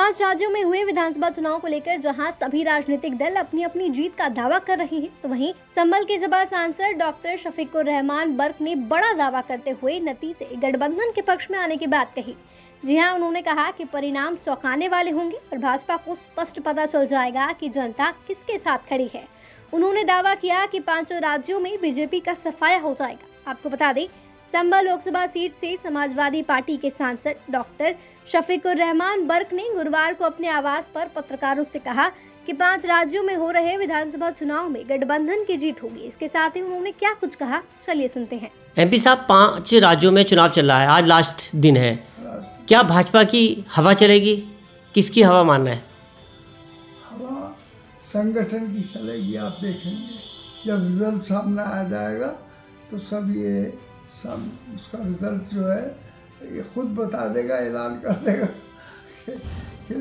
5 राज्यों में हुए विधानसभा चुनाव को लेकर जहां सभी राजनीतिक दल अपनी अपनी जीत का दावा कर रहे हैं, तो वहीं संभल के सपा सांसद डॉक्टर शफीकुर रहमान बर्क ने बड़ा दावा करते हुए नतीजे गठबंधन के पक्ष में आने की बात कही। जी हां, उन्होंने कहा कि परिणाम चौंकाने वाले होंगे और भाजपा को स्पष्ट पता चल जाएगा कि जनता किसके साथ खड़ी है। उन्होंने दावा किया कि 5 राज्यों में बीजेपी का सफाया हो जाएगा। आपको बता दें, संभल लोकसभा सीट से समाजवादी पार्टी के सांसद डॉक्टर शफीकुर रहमान बर्क ने गुरुवार को अपने आवास पर पत्रकारों से कहा कि 5 राज्यों में हो रहे विधानसभा चुनाव में गठबंधन की जीत होगी। इसके साथ ही उन्होंने क्या कुछ कहा, चलिए सुनते हैं। एमपी साहब, 5 राज्यों में चुनाव चल रहा है, आज लास्ट दिन है, क्या भाजपा की हवा चलेगी? किसकी हवा मानना है? हवा संगठन की चलेगी। आप देखेंगे जब रिजल्ट सामने आ जाएगा तो सब उसका रिजल्ट जो है ये खुद बता देगा, ऐलान कर देगा कि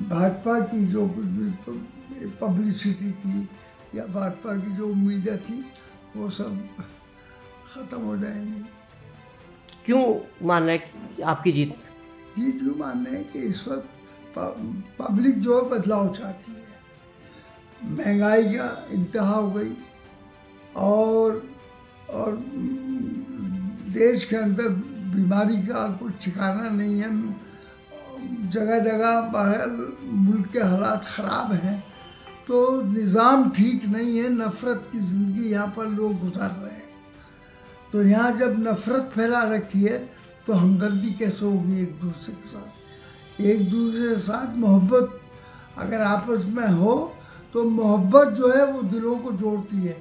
भाजपा की जो कुछ भी पब्लिसिटी थी या भाजपा की जो उम्मीदें थी वो सब ख़त्म हो जाएंगी। क्यों मानना है कि आपकी जीत क्यों मानना है कि इस वक्त पब्लिक जो है बदलाव चाहती है। महंगाई का इंतहा हो गई और देश के अंदर बीमारी का कोई ठिकाना नहीं है। जगह जगह बाहर मुल्क के हालात ख़राब हैं, तो निज़ाम ठीक नहीं है। नफ़रत की ज़िंदगी यहाँ पर लोग गुजार रहे हैं। तो यहाँ जब नफ़रत फैला रखी है तो हमदर्दी कैसे होगी एक दूसरे के साथ? एक दूसरे के साथ मोहब्बत अगर आपस में हो तो मोहब्बत जो है वो दिलों को जोड़ती है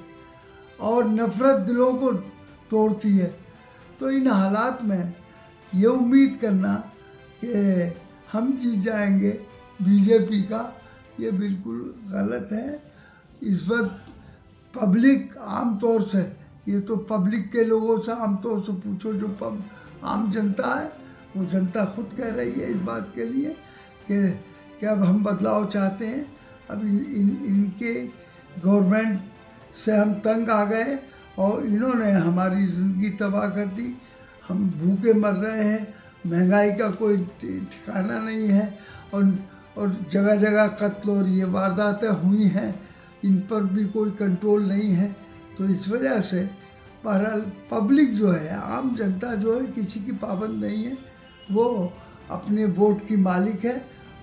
और नफ़रत दिलों को तोड़ती है। तो इन हालात में ये उम्मीद करना कि हम जीत जाएंगे बीजेपी का, ये बिल्कुल गलत है। इस वक्त पब्लिक आम तौर से, ये तो पब्लिक के लोगों से आम तौर से पूछो, जो आम जनता है वो जनता खुद कह रही है इस बात के लिए कि अब हम बदलाव चाहते हैं। अब इनके गवर्नमेंट से हम तंग आ गए और इन्होंने हमारी ज़िंदगी तबाह कर दी। हम भूखे मर रहे हैं, महंगाई का कोई ठिकाना नहीं है और जगह जगह कत्ल और ये वारदातें हुई हैं, इन पर भी कोई कंट्रोल नहीं है। तो इस वजह से बहरहाल पब्लिक जो है, आम जनता जो है, किसी की पाबंद नहीं है, वो अपने वोट की मालिक है।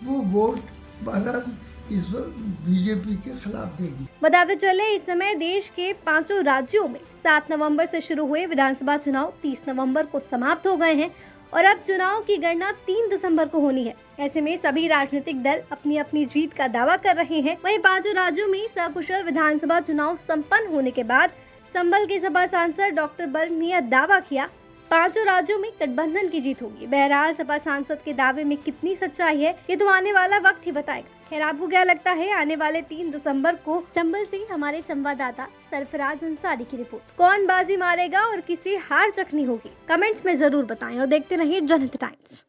वो वोट बहरहाल इस वक्त बीजेपी के खिलाफ देगी। बताते चले, इस समय देश के 5 राज्यों में 7 नवंबर से शुरू हुए विधानसभा चुनाव 30 नवंबर को समाप्त हो गए हैं और अब चुनाव की गणना 3 दिसंबर को होनी है। ऐसे में सभी राजनीतिक दल अपनी अपनी जीत का दावा कर रहे हैं। वहीं 5 राज्यों में सकुशल विधानसभा चुनाव संपन्न होने के बाद संभल के सपा सांसद डॉक्टर बर्क ने दावा किया 5 राज्यों में गठबंधन की जीत होगी। बहरहाल सपा सांसद के दावे में कितनी सच्चाई है, ये तो आने वाला वक्त ही बताएगा। खैर, आपको क्या लगता है? आने वाले 3 दिसंबर को संभल से हमारे संवाददाता सरफराज अंसारी की रिपोर्ट। कौन बाजी मारेगा और किसे हार चखनी होगी? कमेंट्स में जरूर बताएं और देखते रहिए जनहित टाइम्स।